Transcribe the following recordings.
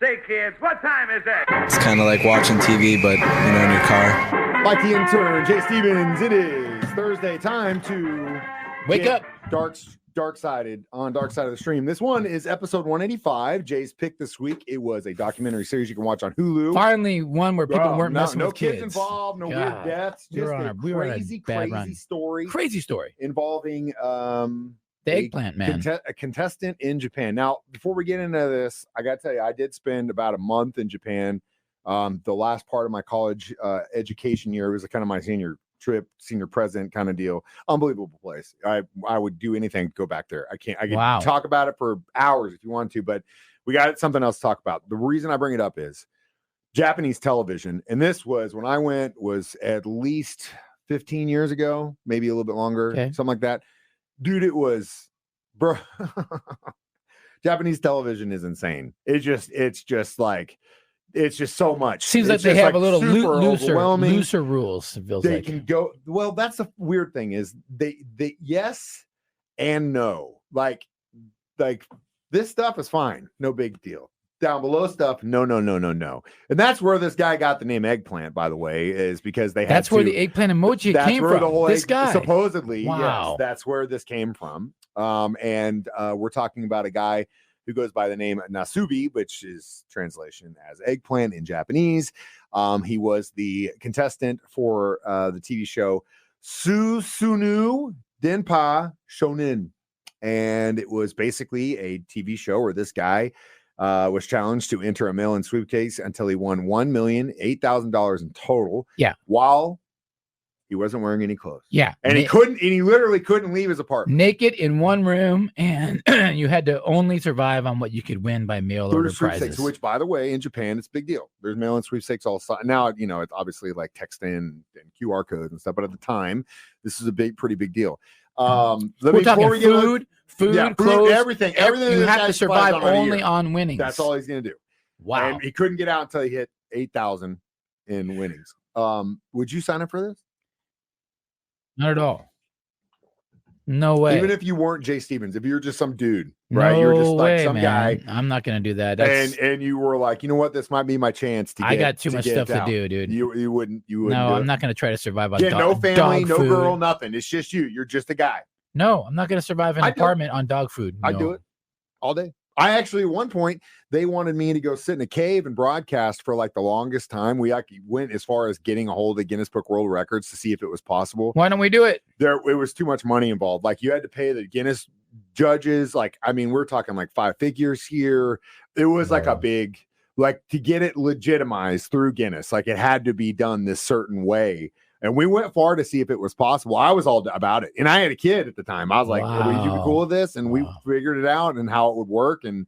Say, kids, what time is it? It's kind of like watching TV, but, in your car. Like the intern, Jay Stevens, it is Thursday. Time to wake up. Dark-sided on Dark Side of the Stream. This one is episode 185. Jay's pick this week. It was a documentary series you can watch on Hulu. Finally, one where people weren't messing with kids. No kids involved, no weird deaths. Just a crazy story. Crazy story. Involving the eggplant man. A contestant in Japan. Now, before we get into this, I got to tell you, I did spend about a month in Japan. The last part of my college education year was kind of my senior trip, senior present kind of deal. Unbelievable place. I would do anything to go back there. I could talk about it for hours if you want to, but we got something else to talk about. The reason I bring it up is Japanese television. And this was, when I went, was at least 15 years ago, maybe a little bit longer, something like that. Dude, it was, bro. Japanani's television is insane. It's just so much. Seems like they have a little looser rules. It feels they can go. Well, that's the weird thing is they yes and no. Like this stuff is fine, no big deal. Down below stuff, no. And that's where this guy got the name Eggplant, by the way, is because they had that's where the eggplant emoji came from. The whole this guy supposedly, wow. Yes, that's where this came from. And we're talking about a guy who goes by the name Nasubi, which is translation as eggplant in Japanese. He was the contestant for the TV show Susunu Denpa Shonen. And it was basically a TV show where this guy was challenged to enter a mail-in sweepstakes until he won $1,008,000 in total. Yeah. While he wasn't wearing any clothes. Yeah. And he literally couldn't leave his apartment. Naked in one room, and you had to only survive on what you could win by mail order prizes. Which, by the way, in Japan, it's a big deal. There's mail-in sweepstakes all the time. Now, it's obviously like text in and QR codes and stuff, but at the time, this is a pretty big deal. We're talking food, clothes, everything. You have to survive only on winnings. That's all he's going to do. Wow. And he couldn't get out until he hit 8,000 in winnings. Would you sign up for this? Not at all. No way. Even if you weren't Jay Stevens, if you're just some dude, right? You're just like some guy. I'm not going to do that. And you were like, you know what? This might be my chance to get. I got too much stuff to do, dude. You wouldn't. No, I'm not going to try to survive on no family, no food. girl, nothing. It's just you. You're just a guy. No, I'm not going to survive in an apartment on dog food. No. I do it all day. I actually, at one point, they wanted me to go sit in a cave and broadcast for like the longest time. We actually went as far as getting a hold of Guinness Book World Records to see if it was possible. Why don't we do it? It was too much money involved. Like you had to pay the Guinness judges. Like, I mean, we're talking like 5 figures here. It was like a big, like to get it legitimized through Guinness. Like it had to be done this certain way. And we went far to see if it was possible. I was all about it. And I had a kid at the time. I was like, would you be cool with this? And we figured it out and how it would work. And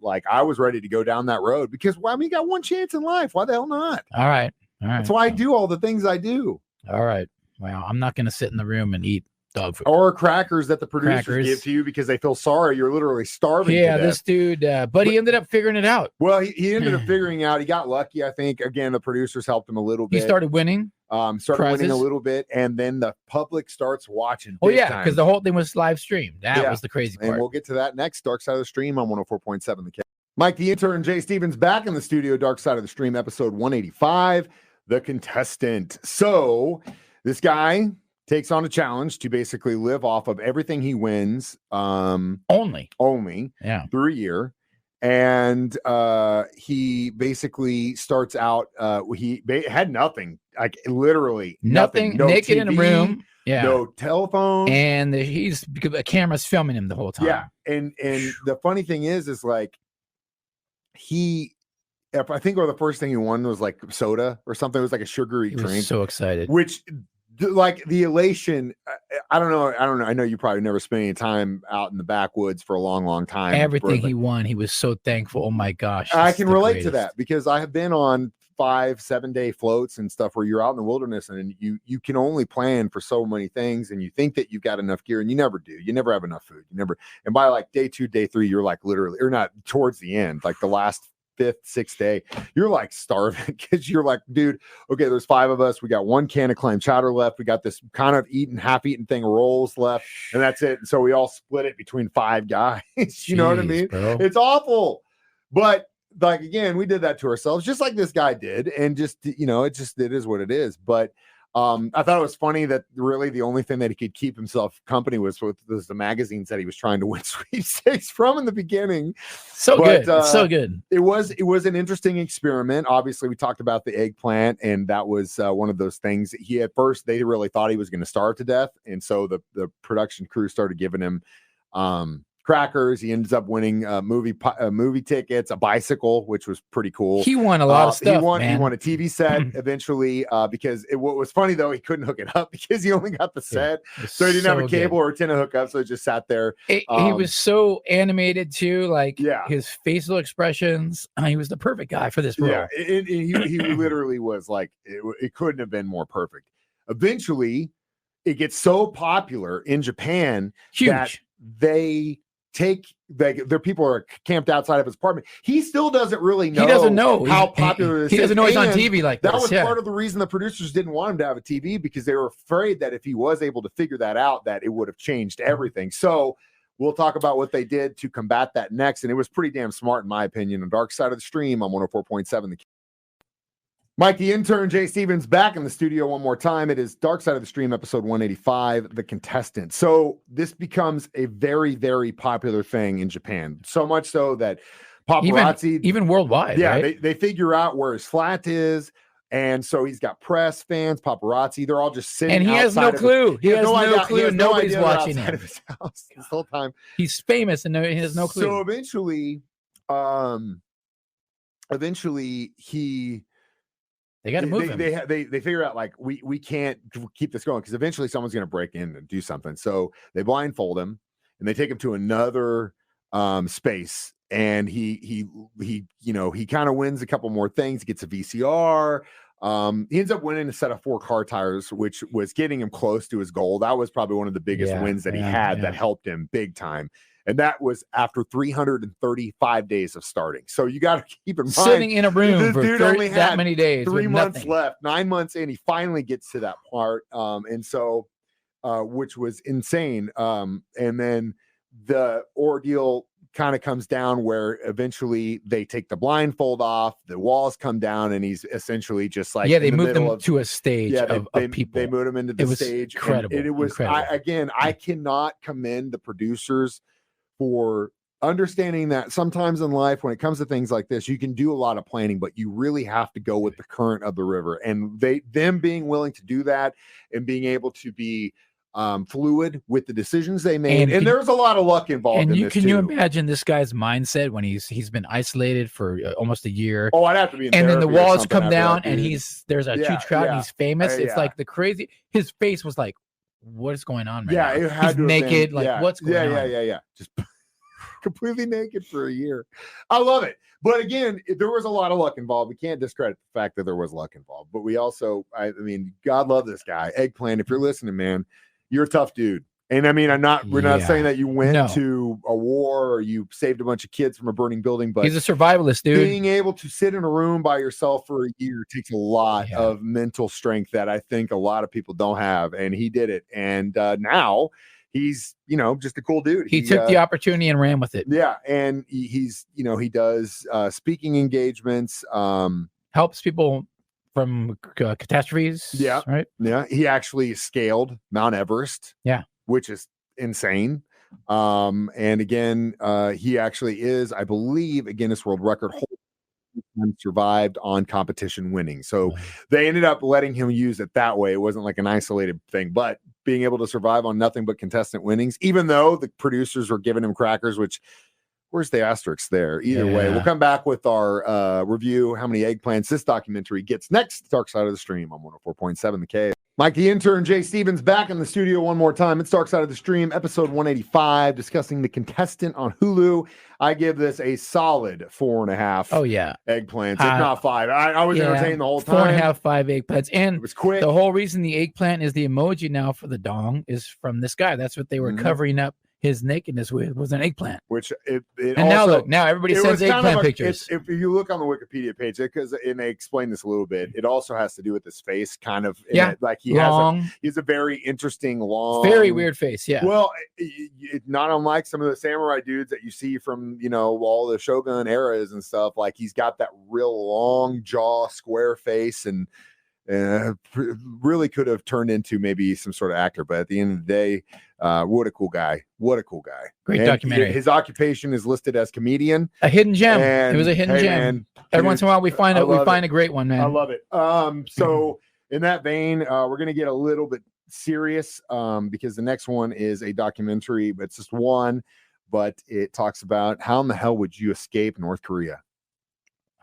like, I was ready to go down that road because, you got one chance in life. Why the hell not? All right. That's why I do all the things I do. All right. Well, I'm not going to sit in the room and eat dog food. Or crackers that the producers give to you because they feel sorry. You're literally starving. Yeah, this dude, but he ended up figuring it out. Well, he ended up figuring out. He got lucky, I think. Again, the producers helped him a little bit. He started winning. Winning a little bit, and then the public starts watching. Oh yeah, because the whole thing was live streamed. That was the crazy part. And we'll get to that next. Dark Side of the Stream on 104.7 The Cat. Mike the Intern, Jay Stevens back in the studio. Dark Side of the Stream, episode 185, The Contestant. So this guy takes on a challenge to basically live off of everything he wins. Only through a year. And he basically starts out, he had nothing, like literally nothing. No naked TV, in a room. Yeah. No telephone. And a camera's filming him the whole time. Yeah. And the funny thing is like I think the first thing he won was like soda or something. It was like a sugary drink. So excited. Which like the elation, I don't know. I know you probably never spent any time out in the backwoods for a long time. Everything he won, he was so thankful. Oh my gosh. I can relate to that because I have been on 5-7 day floats and stuff where you're out in the wilderness and you can only plan for so many things and you think that you've got enough gear and you never do. You never have enough food. And by like day 2, day 3, you're like literally, or not towards the end, like the last 5th, 6th day, you're like starving because you're like, dude, okay, there's 5 of us. We got 1 can of clam chowder left. We got this kind of half-eaten thing of rolls left, and that's it. And so we all split it between 5 guys. You know what I mean? Bro. It's awful. But like, again, we did that to ourselves, just like this guy did. And just, it is what it is. But I thought it was funny that really the only thing that he could keep himself company was the magazines that he was trying to win sweepstakes from in the beginning. Good. It's so good. It was an interesting experiment. Obviously, we talked about the eggplant, and that was one of those things that at first they really thought he was going to starve to death. And so the production crew started giving him crackers. He ends up winning movie tickets, a bicycle, which was pretty cool. He won a lot of stuff. He won a TV set eventually because what was funny though, he couldn't hook it up because he only got the set, so he didn't have a cable or a tin to hook up, so it just sat there. He was so animated too, like his facial expressions. He was the perfect guy for this role. Yeah, he literally was like it couldn't have been more perfect. Eventually, it gets so popular in Japan that they their people are camped outside of his apartment. He still doesn't really know. He doesn't know how popular this is. He doesn't know he's on TV like this. That was part of the reason the producers didn't want him to have a TV, because they were afraid that if he was able to figure that out, that it would have changed everything. So we'll talk about what they did to combat that next. And it was pretty damn smart, in my opinion. On Dark Side of the Stream on 104.7. Mike, the intern, Jay Stevens, back in the studio one more time. It is Dark Side of the Stream, episode 185, The Contestant. So this becomes a very, very popular thing in Japan. So much so that paparazzi... Even worldwide, right? They figure out where his flat is. And so he's got press, fans, paparazzi. They're all just sitting and he has no clue. He has no clue. Nobody's watching him. Of his house this whole time. He's famous and he has no clue. So eventually he... They got to move him. They figure out, like, we can't keep this going because eventually someone's going to break in and do something. So they blindfold him and they take him to another space. And he kind of wins a couple more things. He gets a VCR. He ends up winning a set of 4 car tires, which was getting him close to his goal. That was probably one of the biggest wins that he had that helped him big time. And that was after 335 days of starting. So you got to keep in mind, sitting in a room for that many days, 3 months left, 9 months in, he finally gets to that part. And so, which was insane. And then the ordeal kind of comes down where eventually they take the blindfold off, the walls come down, and he's essentially just like, they moved him to a stage of people. They moved him into the stage. Incredible. And it was incredible. I cannot commend the producers for understanding that sometimes in life, when it comes to things like this, you can do a lot of planning, but you really have to go with the current of the river. And them being willing to do that and being able to be fluid with the decisions they made. And there's a lot of luck involved in this. Can you imagine this guy's mindset when he's been isolated for almost a year? Oh, I'd have to be in and then the walls come down and there's a huge crowd and he's famous. It's like the crazy, his face was like, what is going on right now? It had he's naked, what's going on? Yeah. Just completely naked for a year. I love it. But again, there was a lot of luck involved. We can't discredit the fact that there was luck involved. But we also, I mean, God love this guy. Eggplant, if you're listening, man, you're a tough dude. And I mean, we're not saying that you went to a war or you saved a bunch of kids from a burning building, but he's a survivalist, dude. Being able to sit in a room by yourself for a year takes a lot of mental strength that I think a lot of people don't have. And he did it. And now he's, just a cool dude. He took the opportunity and ran with it. Yeah. And he's, he does speaking engagements, helps people from catastrophes. Yeah. Right. Yeah. He actually scaled Mount Everest. Yeah. Which is insane. And again, he actually is, I believe, a Guinness World Record holder and survived on competition winning. So they ended up letting him use it that way. It wasn't like an isolated thing, but being able to survive on nothing but contestant winnings, even though the producers were giving him crackers, which where's the asterisk there? Either way, we'll come back with our review, how many eggplants this documentary gets next. Dark Side of the Stream on 104.7 The K. Mike, the intern, Jay Stevens, back in the studio one more time. It's Dark Side of the Stream, episode 185, discussing The Contestant on Hulu. I give this a solid 4.5. Oh, yeah. Eggplants, if not 5. I was entertained the whole time. 4.5, 5 eggplants. And it was quick. The whole reason the eggplant is the emoji now for the dong is from this guy. That's what they were covering up his nakedness with was an eggplant. Which it and also, now look, now everybody sends eggplant pictures. If you look on the Wikipedia page, and they explain this a little bit, it also has to do with his face, kind of. Like he has a very interesting, long, very weird face. Yeah. Well, not unlike some of the samurai dudes that you see from all the Shogun eras and stuff. Like he's got that real long jaw, square face, and really could have turned into maybe some sort of actor. But at the end of the day, what a cool guy. Great documentary. His occupation is listed as comedian. A hidden gem. It was a hidden gem. Man, every once in a while we find a great one, man. I love it. So in that vein, we're going to get a little bit serious because the next one is a documentary, but it's just one, but it talks about how in the hell would you escape North Korea?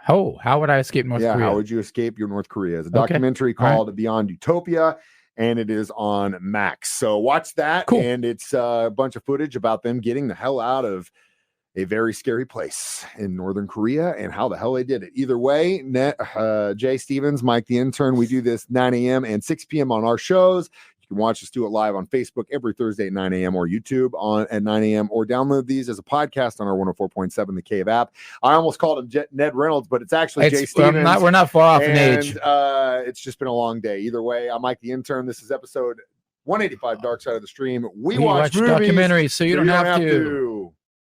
Oh, how would I escape North Korea? How would you escape your North Korea? It's a documentary called Beyond Utopia, and it is on Max. So watch that, and it's a bunch of footage about them getting the hell out of a very scary place in Northern Korea and how the hell they did it. Either way, Jay Stevens, Mike the Intern, we do this 9 a.m. and 6 p.m. on our shows. You can watch us do it live on Facebook every Thursday at 9 a.m. or YouTube at 9 a.m. or download these as a podcast on our 104.7 The Cave app. I almost called him Ned Reynolds, but it's actually Jay Stevens. We're not far off in age. It's just been a long day. Either way, I'm Mike the Intern. This is episode 185, Dark Side of the Stream. We watch movies, documentaries, so you don't have to.